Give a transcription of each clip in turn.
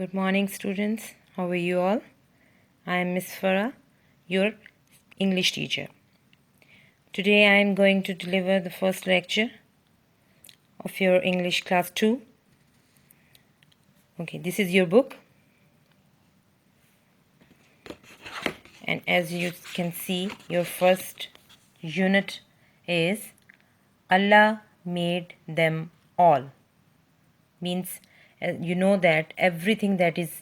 Good morning, students. How are you all? I am Miss Farah, your English teacher. Today I am going to deliver the first lecture of your English class 2. Okay, this is your book. And as you can see, your first unit is Allah made them all. Means you know that everything that is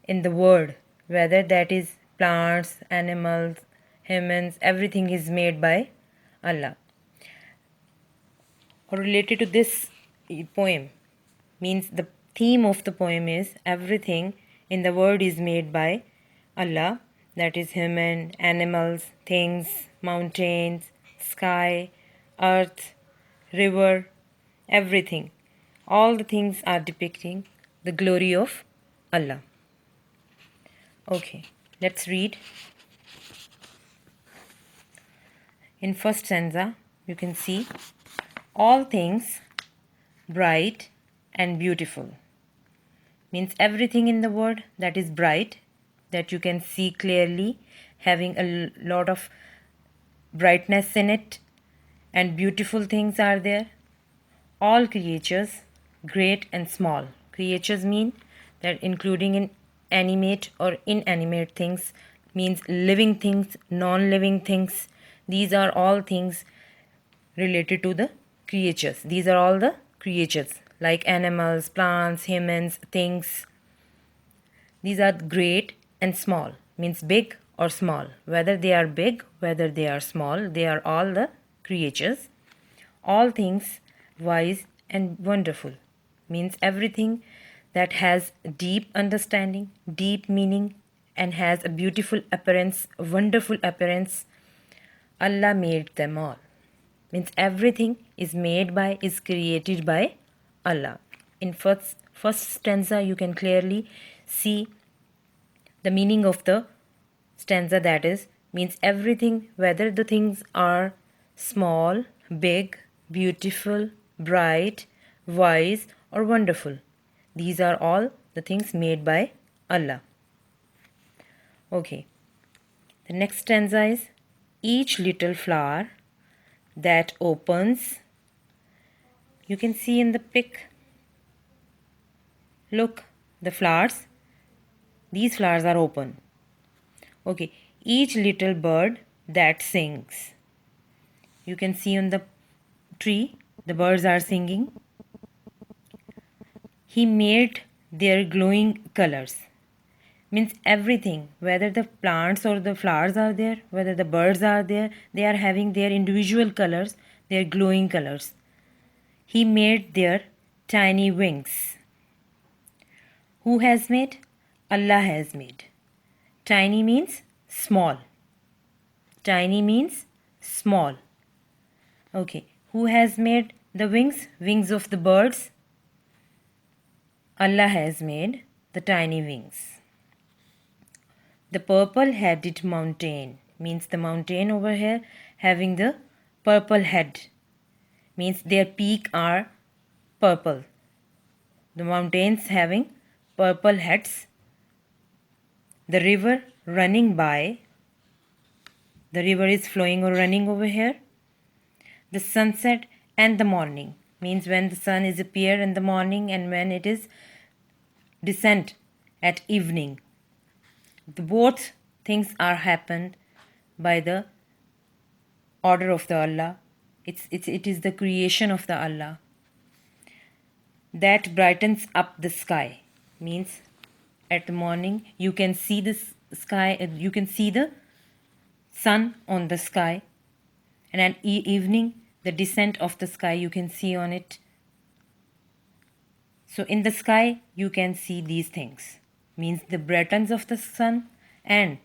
in the world, whether that is plants, animals, humans, everything is made by Allah. Related to this poem, means the theme of the poem is everything in the world is made by Allah, that is human, animals, things, mountains, sky, earth, river, everything. All the things are depicting the glory of Allah. Okay, let's read. In first stanza, you can see all things bright and beautiful. Means everything in the world that is bright, that you can see clearly, having a lot of brightness in it, and beautiful things are there. All creatures, great and small. Creatures mean that including in animate or inanimate things, means living things, non-living things. These are all things related to the creatures. These are all the creatures like animals, plants, humans, things. These are great and small, means big or small. Whether they are big, whether they are small, they are all the creatures. All things wise and wonderful, means everything that has deep understanding, deep meaning, and has a beautiful appearance, wonderful appearance. Allah made them all. Means everything is made by, is created by Allah. In first stanza, you can clearly see the meaning of the stanza, that is, means everything, whether the things are small, big, beautiful, bright, wise, or wonderful. These are all the things made by Allah. Okay. The next stanza is each little flower that opens. You can see in the pic. Look, the flowers. These flowers are open. Okay. Each little bird that sings. You can see on the tree, the birds are singing. He made their glowing colors. Means everything, whether the plants or the flowers are there, whether the birds are there, they are having their individual colors, their glowing colors. He made their tiny wings. Who has made? Allah has made. Tiny means small. Tiny means small. Okay. Who has made the wings? Wings of the birds. Allah has made the tiny wings. The purple-headed mountain, means the mountain over here having the purple head, means their peak are purple. The mountains having purple heads. The river running by, the river is flowing or running over here. The sunset and the morning, means when the sun is appear in the morning and when it is descent at evening. The both things are happened by the order of the Allah. It is the creation of the Allah that brightens up the sky. Means at the morning you can see the sky, you can see the sun on the sky, and at evening the descent of the sky you can see on it. So in the sky you can see these things, means the brightness of the sun and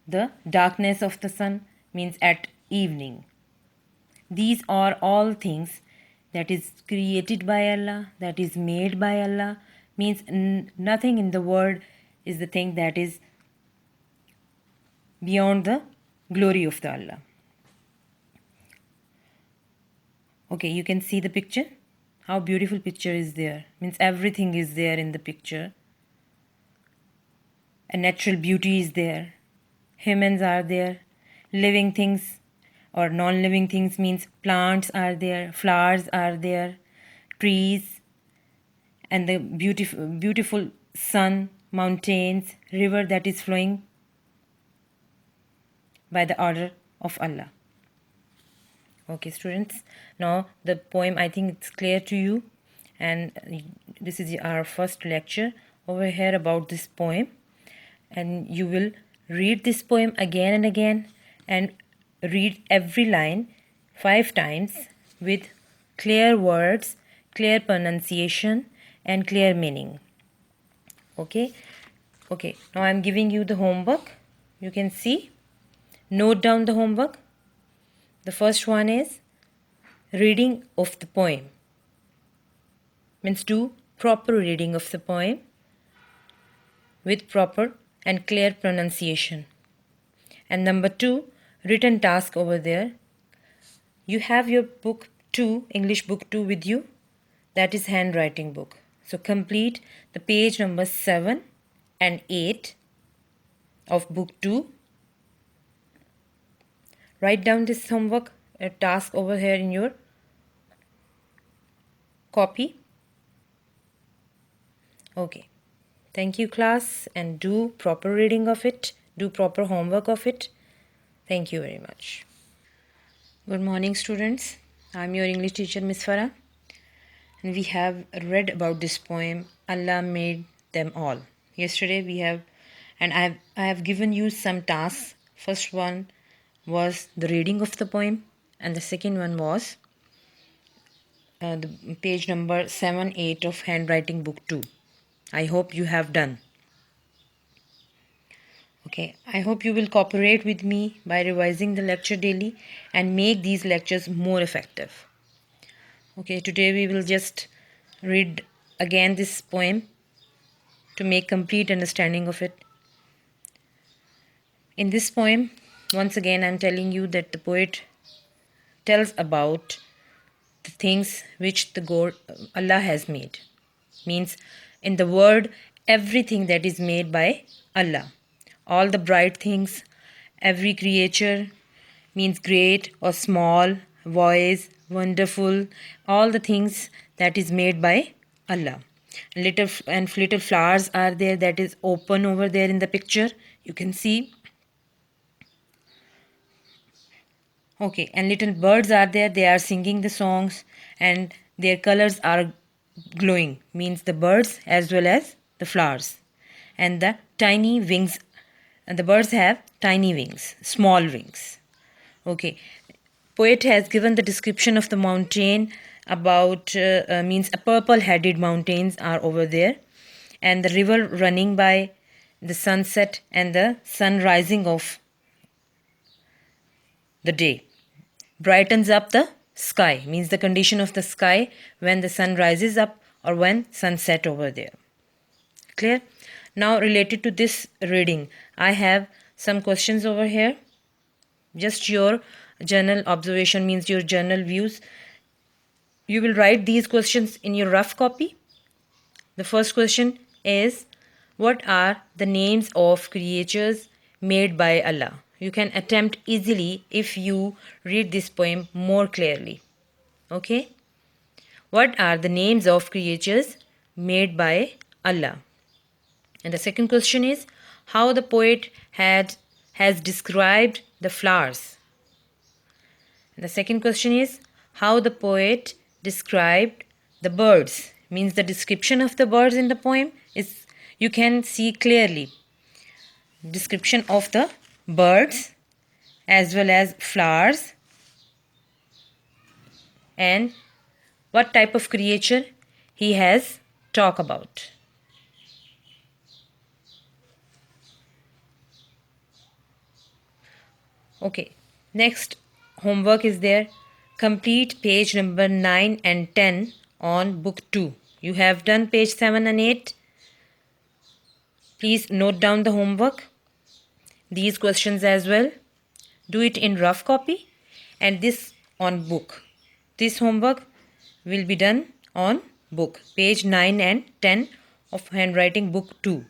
the darkness of the sun, means at evening. These are all things that is created by Allah, that is made by Allah, means nothing in the world is the thing that is beyond the glory of the Allah. Okay, you can see the picture. How beautiful picture is there. Means everything is there in the picture. A natural beauty is there. Humans are there. Living things or non-living things means plants are there, flowers are there, trees, and the beautiful sun, mountains, river that is flowing by the order of Allah. Okay, students, now the poem, I think it's clear to you, and this is our first lecture over here about this poem, and you will read this poem again and again and read every line 5 times with clear words, clear pronunciation, and clear meaning. Okay, now I'm giving you the homework. You can see, note down the homework. The first one is reading of the poem. Means do proper reading of the poem with proper and clear pronunciation. And number 2, written task over there. You have your book 2, English book 2 with you. That is handwriting book. So complete the page number 7 and 8 of book 2. Write down this homework task over here in your copy. Okay. Thank you, class, and do proper reading of it. Do proper homework of it. Thank you very much. Good morning, students. I'm your English teacher, Miss Farah. And we have read about this poem, Allah Made Them All. Yesterday we have, and I have given you some tasks. First one was the reading of the poem, and the second one was the page number 7, 8 of handwriting book 2. I hope you have done. Okay, I hope you will cooperate with me by revising the lecture daily and make these lectures more effective. Okay, today we will just read again this poem to make complete understanding of it. In this poem, once again I'm telling you that the poet tells about the things which the God, Allah has made. Means in the world, everything that is made by Allah. All the bright things, every creature, means great or small, wise, wonderful, all the things that is made by Allah. Little flowers are there that is open over there in the picture. You can see. Okay, and little birds are there. They are singing the songs and their colors are glowing. Means the birds as well as the flowers. And the tiny wings. And the birds have tiny wings, small wings. Okay, poet has given the description of the mountain about means a purple-headed mountains are over there, and the river running by, the sunset and the sun rising of the day brightens up the sky, means the condition of the sky when the sun rises up or when sunset over there. Clear? Now related to this reading, I have some questions over here. Just your journal observation, means your journal views. You will write these questions in your rough copy. The first question is, what are the names of creatures made by Allah? You can attempt easily if you read this poem more clearly. Okay? What are the names of creatures made by Allah? And the second question is, how the poet has described the flowers. And the second question is, how the poet described the birds. Means the description of the birds in the poem is, you can see clearly. Description of the birds as well as flowers, and what type of creature he has talked about. Okay, next homework is there. Complete page number 9 and 10 on book 2. You have done page 7 and 8. Please note down the homework, these questions as well. Do it in rough copy and this on book. This homework will be done on book, page 9 and 10 of handwriting book 2.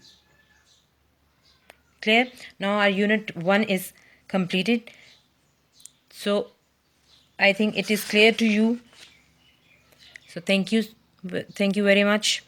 clear? Now our unit 1 is completed. So I think it is clear to you. So thank you very much.